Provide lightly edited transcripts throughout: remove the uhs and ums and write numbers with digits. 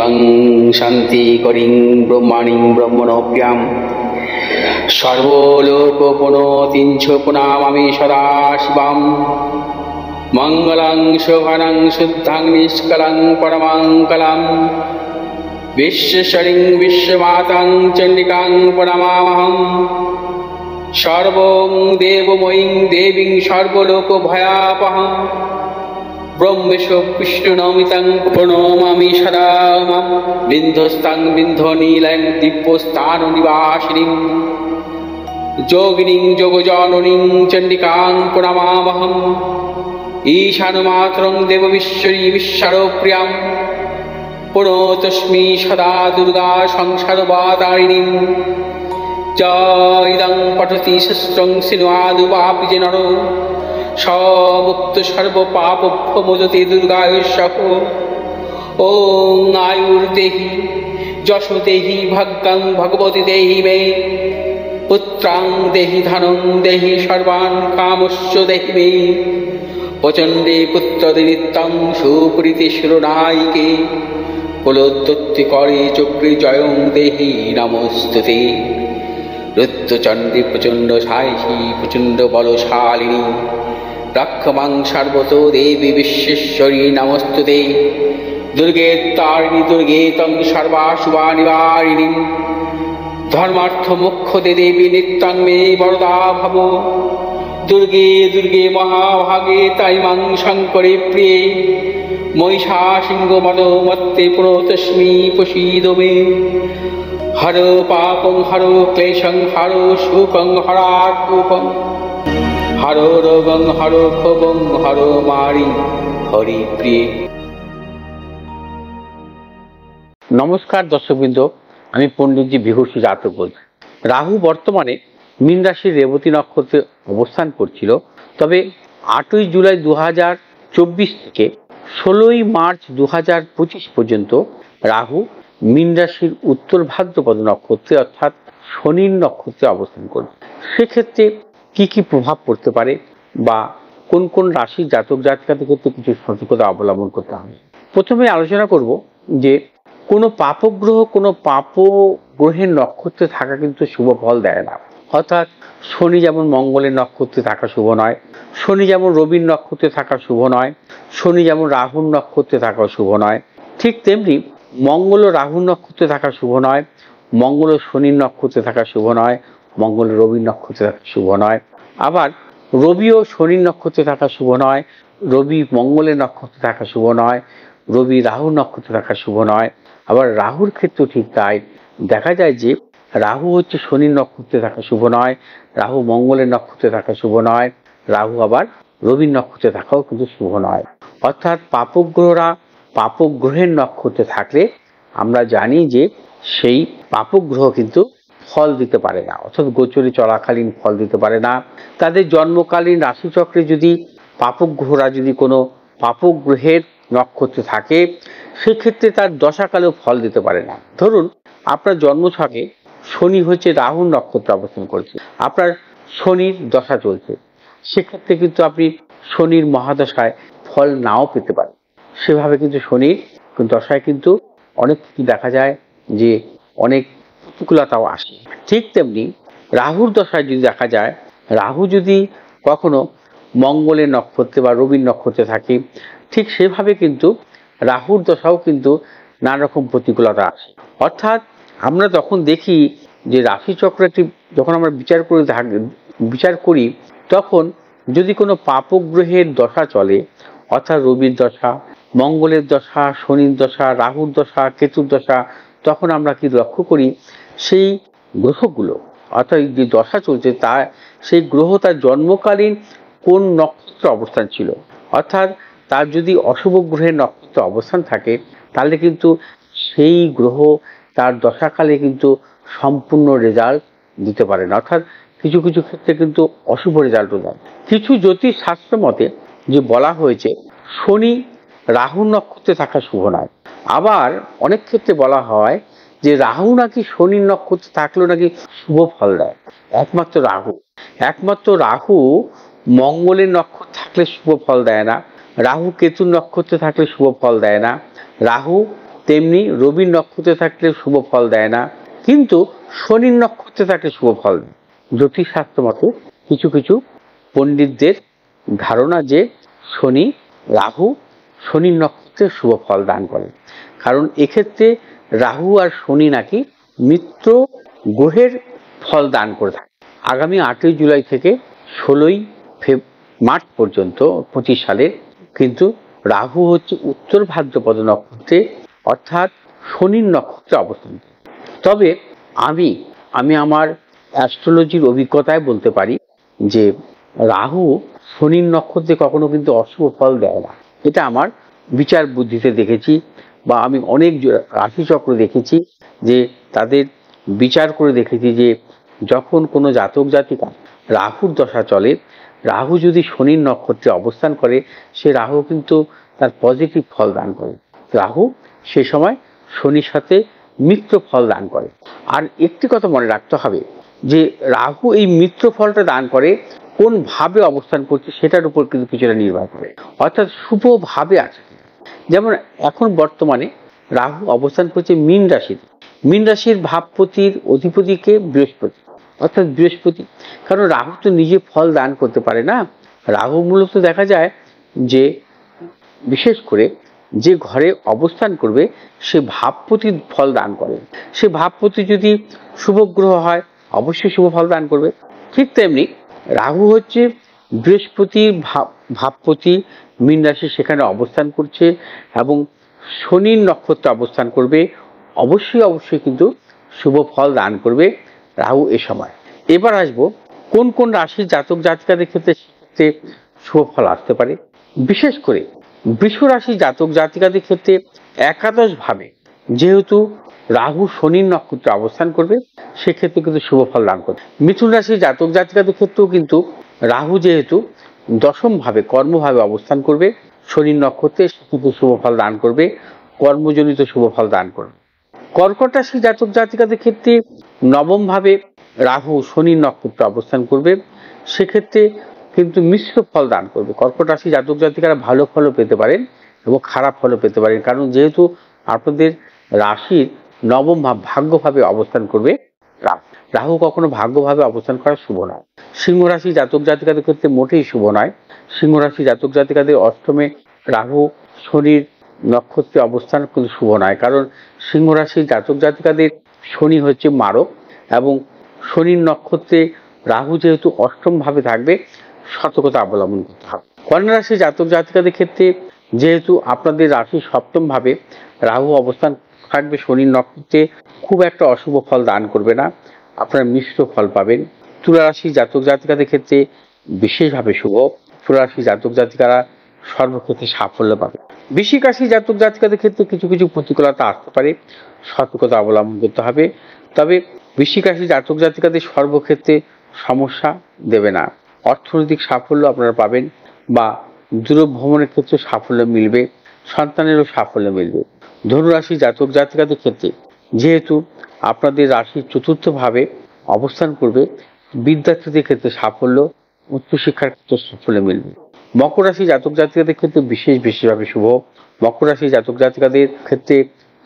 শিবং শান্তি করিং ব্রহ্মাণিং ব্রহ্মণোপ্যাম সর্বলোকপুনতিঞ্চ প্রণামামি সদা শিবম মঙ্গলং শোভনং শুদ্ধং নিষ্কলং পরমঙ্গলম বিশ্বশ্বরিং বিশ্বমাতাং চণ্ডিকাং প্রণমামহম সর্বং দেবময়ীং দেবীং সর্বলোকভয়াপহম ব্রহ্মেশ বিষ্ণুনমিতং প্রণমামি সদা মাম বিন্ধস্তাং বিন্ধনীলং দিব্যস্থাননিবাসিনীং যোগিনীং যোগজননীং চণ্ডিকাং প্রণমামহম ঈশানমাতরং দেববিশ্বরী বিশ্বরপ্রিয়াং প্রণতস্মি সদা দুর্গা সংসারবাতারিণীং ইদং পঠতি শস্ত্রং সিনুয়াদুপাপি যে নর সমুক্ত সর্বপাপভ্যো মোদতে দুর্গায়ুষ্যঃ ওং আয়ুর্দেহি যশো দেহি ভাগ্যং ভগবতী দেহি মে পুত্রাং দেহি ধনং দেহি সর্বান কামস্য দেহি মে প্রচণ্ডে পুত্রদে নিত্যং সুপ্রীতি শিরোনায়িকে কুলোত্তত্তি করে চক্রে জয়ং দেহি নমস্তুতে রুদ্রচণ্ডী প্রচণ্ড সাহসী প্রচণ্ড বলশালিনী রক্ষমাং সর্বতো দেবী বিশ্বেশ্বরী নমস্তুতে দুর্গে তারিণী দুর্গে তং সর্বাশুভা নিবারিণী ধর্মার্থ মোক্ষদে দেবী নিত্যং মে বরদা ভব দুর্গে দুর্গে মহাভাগে তাই মাং শঙ্করে প্রিয়ে মহিষা সিংহ মদমত্তে প্রণতস্মি প্রসীদ মে হর পাপং হর ক্লেশং হর সুখং হরাকুপং হর রোগং হর ক্ষোভং হর মারি হরি প্রিয়ে। নমস্কার দর্শকবৃন্দ, আমি পণ্ডিতজি বিভূষী জাতক বলছি। রাহু বর্তমানে মীন রাশির রেবতী নক্ষত্রে অবস্থান করছিল, তবে 8ই জুলাই 2024 থেকে 16ই মার্চ 2025 পর্যন্ত রাহু মীন রাশির উত্তর ভাদ্রপদ নক্ষত্রে অর্থাৎ শনির নক্ষত্রে অবস্থান করবে। সেক্ষেত্রে কি কি প্রভাব পড়তে পারে বা কোন কোন রাশির জাতক জাতিকাদের ক্ষেত্রে কিছু সতর্কতা অবলম্বন করতে হবে। প্রথমে আলোচনা করব যে কোনো পাপগ্রহ কোনো পাপ গ্রহের নক্ষত্রে থাকা কিন্তু শুভ ফল দেয় না। অর্থাৎ শনি যেমন মঙ্গলের নক্ষত্রে থাকা শুভ নয়, শনি যেমন রবির নক্ষত্রে থাকা শুভ নয়, শনি যেমন রাহুর নক্ষত্রে থাকা শুভ নয়, ঠিক তেমনি মঙ্গল ও রাহুর নক্ষত্রে থাকা শুভ নয়, মঙ্গল ও শনির নক্ষত্রে থাকা শুভ নয়, মঙ্গল রবির নক্ষত্রে থাকা শুভ নয়। আবার রবি ও শনির নক্ষত্রে থাকা শুভ নয়, রবি মঙ্গলের নক্ষত্রে থাকা শুভ নয়, রবি রাহুর নক্ষত্রে থাকা শুভ নয়। আবার রাহুর ক্ষেত্রেও ঠিক তাই, দেখা যায় যে রাহু হচ্ছে শনির নক্ষত্রে থাকা শুভ নয়, রাহু মঙ্গলের নক্ষত্রে থাকা শুভ নয়, রাহু আবার রবির নক্ষত্রে থাকাও কিন্তু শুভ নয়। অর্থাৎ পাপগ্রহরা পাপগ্রহের নক্ষত্রে থাকলে আমরা জানি যে সেই পাপগ্রহ কিন্তু ফল দিতে পারে না, অর্থাৎ গোচরে চলাকালীন ফল দিতে পারে না। তাদের জন্মকালীন রাশিচক্রে যদি পাপগ্রহরা যদি কোনো পাপগ্রহের নক্ষত্রে থাকে, সেক্ষেত্রে তার দশাকালেও ফল দিতে পারে না। ধরুন আপনার জন্মছকে শনি হচ্ছে রাহুর নক্ষত্রে অবস্থান করছে, আপনার শনির দশা চলছে, সেক্ষেত্রে কিন্তু আপনি শনির মহাদশায় ফল নাও পেতে পারেন। সেভাবে কিন্তু শনির দশায় কিন্তু অনেক কিছু দেখা যায় যে অনেক প্রতিকূলতাও আসে। ঠিক তেমনি রাহুর দশায় যদি দেখা যায়, রাহু যদি কখনো মঙ্গলের নক্ষত্রে বা রবির নক্ষত্রে থাকে, ঠিক সেভাবে কিন্তু রাহুর দশাও কিন্তু নানা রকম প্রতিকূলতা আসে। অর্থাৎ আমরা যখন দেখি যে রাশিচক্রটি যখন আমরা বিচার করি তখন যদি কোনো পাপগ্রহের দশা চলে, অর্থাৎ রবির দশা, মঙ্গলের দশা, শনির দশা, রাহুর দশা, কেতুর দশা, তখন আমরা কি লক্ষ্য করি সেই গ্রহগুলো অর্থাৎ যে দশা চলছে তা সেই গ্রহ তার জন্মকালীন কোন নক্ষত্রে অবস্থান ছিল। অর্থাৎ তার যদি অশুভ গ্রহের নক্ষত্রে অবস্থান থাকে তাহলে কিন্তু সেই গ্রহ তার দশাকালে কিন্তু সম্পূর্ণ রেজাল্ট দিতে পারে না, অর্থাৎ কিছু কিছু ক্ষেত্রে কিন্তু অশুভ রেজাল্টও দেয়। কিছু জ্যোতিষ শাস্ত্র মতে যে বলা হয়েছে শনি রাহুর নক্ষত্রে থাকা শুভ নয়। আবার অনেক ক্ষেত্রে বলা হয় যে রাহু নাকি শনির নক্ষত্রে থাকলেও নাকি শুভ ফল দেয়। একমাত্র রাহু মঙ্গলের নক্ষত্রে থাকলে শুভ ফল দেয় না, রাহু কেতুর নক্ষত্রে থাকলে শুভ ফল দেয় না, রাহু তেমনি রবির নক্ষত্রে থাকলে শুভ ফল দেয় না, কিন্তু শনির নক্ষত্রে থাকলে শুভ ফল দেয়। জ্যোতিষশাস্ত্র মতে কিছু কিছু পণ্ডিতদের ধারণা যে রাহু শনির নক্ষত্রে শুভ ফল দান করে, কারণ এক্ষেত্রে রাহু আর শনি নাকি মিত্র গ্রহের ফল দান করে থাকে। আগামী 8ই জুলাই থেকে 16ই মার্চ পর্যন্ত 25 সালে কিন্তু রাহু হচ্ছে উত্তর ভাদ্রপদ নক্ষত্রে অর্থাৎ শনির নক্ষত্রে অবস্থান করে। তবে আমি আমার অ্যাস্ট্রোলজির অভিজ্ঞতায় বলতে পারি যে রাহু শনির নক্ষত্রে কখনো কিন্তু অশুভ ফল দেয় না। এটা আমার বিচার বুদ্ধিতে দেখেছি, বা আমি অনেক রাশিচক্র দেখেছি যে তাদের বিচার করে দেখেছি যে যখন কোনো জাতক জাতিকা রাহুর দশা চলে, রাহু যদি শনির নক্ষত্রে অবস্থান করে, সে রাহু কিন্তু তার পজিটিভ ফল দান করে। রাহু সে সময় শনির সাথে মিত্র ফল দান করে। আর একটি কথা মনে রাখতে হবে যে রাহু এই মিত্র ফলটা দান করে কোন ভাবে অবস্থান করছে সেটার উপর কিন্তু কিছুটা নির্ভর করে, অর্থাৎ শুভ ভাবে আছে। যেমন এখন বর্তমানে রাহু অবস্থান করছে মীন রাশিতে। মীন রাশির ভাবপতির অধিপতিকে বৃহস্পতি, অর্থাৎ বৃহস্পতি। কারণ রাহু তো নিজে ফল দান করতে পারে না। রাহু মূলত দেখা যায় যে বিশেষ করে যে ঘরে অবস্থান করবে সে ভাবপতি ফল দান করে। সে ভাবপতি যদি শুভ গ্রহ হয় অবশ্যই শুভ ফল দান করবে। ঠিক তেমনি রাহু হচ্ছে বৃহস্পতির ভাবপতি, মীন রাশি সেখানে অবস্থান করছে এবং শনির নক্ষত্রে অবস্থান করবে, অবশ্যই কিন্তু শুভ ফল দান করবে রাহু এ সময়। এবার আসবো কোন কোন রাশির জাতক জাতিকাদের ক্ষেত্রে শুভ ফল আসতে পারে। বিশেষ করে বৃষ রাশির জাতক জাতিকাদের ক্ষেত্রে একাদশ ভাবে যেহেতু রাহু শনির নক্ষত্রে অবস্থান করবে, সেক্ষেত্রে কিন্তু শুভ ফল দান করবে। মিথুন রাশির জাতক জাতিকাদের ক্ষেত্রেও কিন্তু রাহু যেহেতু দশম ভাবে কর্মভাবে অবস্থান করবে শনির নক্ষত্রে, সেক্ষেত্রে শুভ ফল দান করবে, কর্মজনিত শুভ ফল দান করবে। কর্কট রাশির জাতক জাতিকাদের ক্ষেত্রে নবম ভাবে রাহু শনির নক্ষত্রে অবস্থান করবে, সেক্ষেত্রে কিন্তু মিশ্র ফল দান করবে। কর্কট রাশি জাতক জাতিকারা ভালো ফলও পেতে পারেন এবং খারাপ ফলও পেতে পারেন, কারণ যেহেতু আপনাদের রাশির নবম ভাব ভাগ্যভাবে অবস্থান করবে রাহু কখনো ভাগ্যভাবে অবস্থান করা শুভ নয়। সিংহ রাশি জাতক জাতিকাদের ক্ষেত্রে মোটেই শুভ নয়। সিংহ রাশি জাতক জাতিকাদের অষ্টমে রাহু শনির নক্ষত্রে অবস্থান কিন্তু শুভ নয়, কারণ সিংহ রাশির জাতক জাতিকাদের শনি হচ্ছে মারক এবং শনির নক্ষত্রে রাহু যেহেতু অষ্টম ভাবে থাকবে, সতর্কতা অবলম্বন করতে হবে। কন্যা রাশির জাতক জাতিকাদের ক্ষেত্রে যেহেতু আপনাদের রাশি সপ্তম ভাবে রাহু অবস্থান থাকবে শনির নক্ষত্রে, খুব একটা অশুভ ফল দান করবে না, আপনারা মিশ্র ফল পাবেন। তুলা রাশির জাতক জাতিকাদের ক্ষেত্রে বিশেষভাবে শুভ। তুলা রাশির জাতক জাতিকারা সর্বক্ষেত্রে সাফল্য পাবে। বৃশ্চিক রাশির জাতক জাতিকাদের ক্ষেত্রে কিছু কিছু প্রতিকূলতা আসতে পারে, সতর্কতা অবলম্বন করতে হবে। তবে বৃশ্চিক রাশির জাতক জাতিকাদের সর্বক্ষেত্রে সমস্যা দেবে না। অর্থনৈতিক সাফল্য আপনারা পাবেন, বা দূর ভ্রমণের ক্ষেত্রে সাফল্য মিলবে, সন্তানেরও সাফল্য মিলবে। ধনু রাশির জাতক জাতিকাদের ক্ষেত্রে যেহেতু আপনাদের রাশির চতুর্থ ভাবে অবস্থান করবে, বিদ্যার্থীদের ক্ষেত্রে সাফল্য, উচ্চশিক্ষার ক্ষেত্রে সাফল্য মিলবে। মকর রাশি জাতক জাতিকাদের ক্ষেত্রে বিশেষভাবে শুভ। মকর রাশি জাতক জাতিকাদের ক্ষেত্রে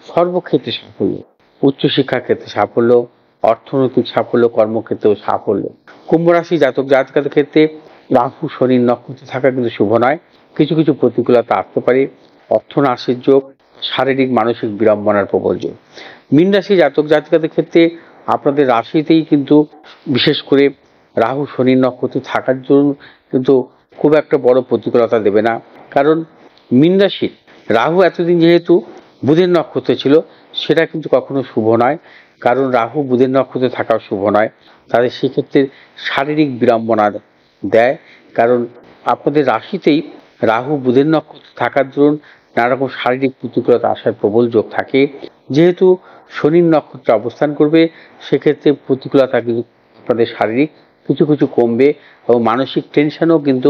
সর্বক্ষেত্রে সাফল্য, উচ্চশিক্ষার ক্ষেত্রে সাফল্য, অর্থনৈতিক সাফল্য, কর্মক্ষেত্রেও সাফল্য। কুম্ভ রাশি জাতক জাতিকাদের ক্ষেত্রে রাহু শনির নক্ষত্রে থাকা কিন্তু শুভ নয়, কিছু কিছু প্রতিকূলতা আসতে পারে, অর্থনাশের যোগ, শারীরিক মানসিক বিড়ম্বনার প্রবল যোগ। মীন রাশি জাতক জাতিকাদের ক্ষেত্রে আপনাদের রাশিতেই কিন্তু বিশেষ করে রাহু শনির নক্ষত্রে থাকার জন্য কিন্তু খুব একটা বড় প্রতিকূলতা দেবে না, কারণ মীন রাশির রাহু এতদিন যেহেতু বুধের নক্ষত্রে ছিল, সেটা কিন্তু কখনো শুভ নয়, কারণ রাহু বুধের নক্ষত্রে থাকাও শুভ নয়। তাদের সেক্ষেত্রে শারীরিক বিড়ম্বনা দেয়, কারণ আপনাদের রাশিতেই রাহু বুধের নক্ষত্রে থাকার দরুন নানা রকম শারীরিক প্রতিকূলতা আসার প্রবল যোগ থাকে। যেহেতু শনির নক্ষত্রে অবস্থান করবে, সেক্ষেত্রে প্রতিকূলতা কিন্তু আপনাদের শারীরিক কিছু কিছু কমবে এবং মানসিক টেনশনও কিন্তু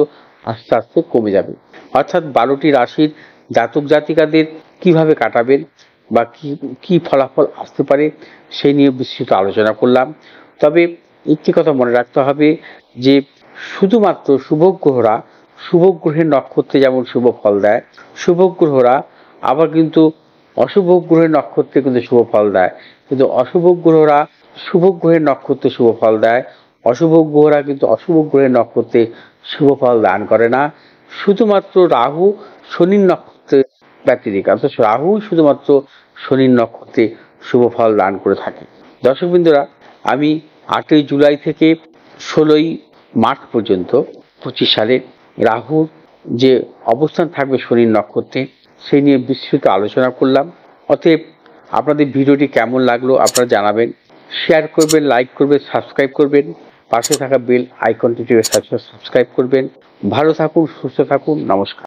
আস্তে আস্তে কমে যাবে। অর্থাৎ 12টি রাশির জাতক জাতিকাদের কিভাবে কাটাবেন বা কি ফলাফল আসতে পারে সেই নিয়ে বিস্তৃত আলোচনা করলাম। তবে একটি কথা মনে রাখতে হবে যে শুধুমাত্র শুভ গ্রহরা শুভ গ্রহের নক্ষত্রে যেমন শুভ ফল দেয়, শুভ গ্রহরা আবার কিন্তু অশুভ গ্রহের নক্ষত্রে কিন্তু শুভ ফল দেয়, কিন্তু অশুভ গ্রহরা শুভ গ্রহের নক্ষত্রে শুভ ফল দেয়। অশুভ গ্রহরা কিন্তু অশুভ গ্রহের নক্ষত্রে শুভ ফল দান করে না। শুধুমাত্র রাহু শনির নক্ষত্রে ব্যতিরেক, অর্থাৎ রাহু শুধুমাত্র শনির নক্ষত্রে শুভ ফল দান করে থাকে। দর্শকবৃন্দরা, আমি 8ই জুলাই থেকে 16ই মার্চ পর্যন্ত 25 সালে রাহুর যে অবস্থান থাকবে শনির নক্ষত্রে সেই নিয়ে বিস্তৃত আলোচনা করলাম। অতএব আপনাদের ভিডিওটি কেমন লাগলো আপনারা জানাবেন, শেয়ার করবেন, লাইক করবেন, সাবস্ক্রাইব করবেন, পাশে থাকা বেল আইকনটি সাবস্ক্রাইব করবেন। ভালো থাকুন, সুস্থ থাকুন, নমস্কার।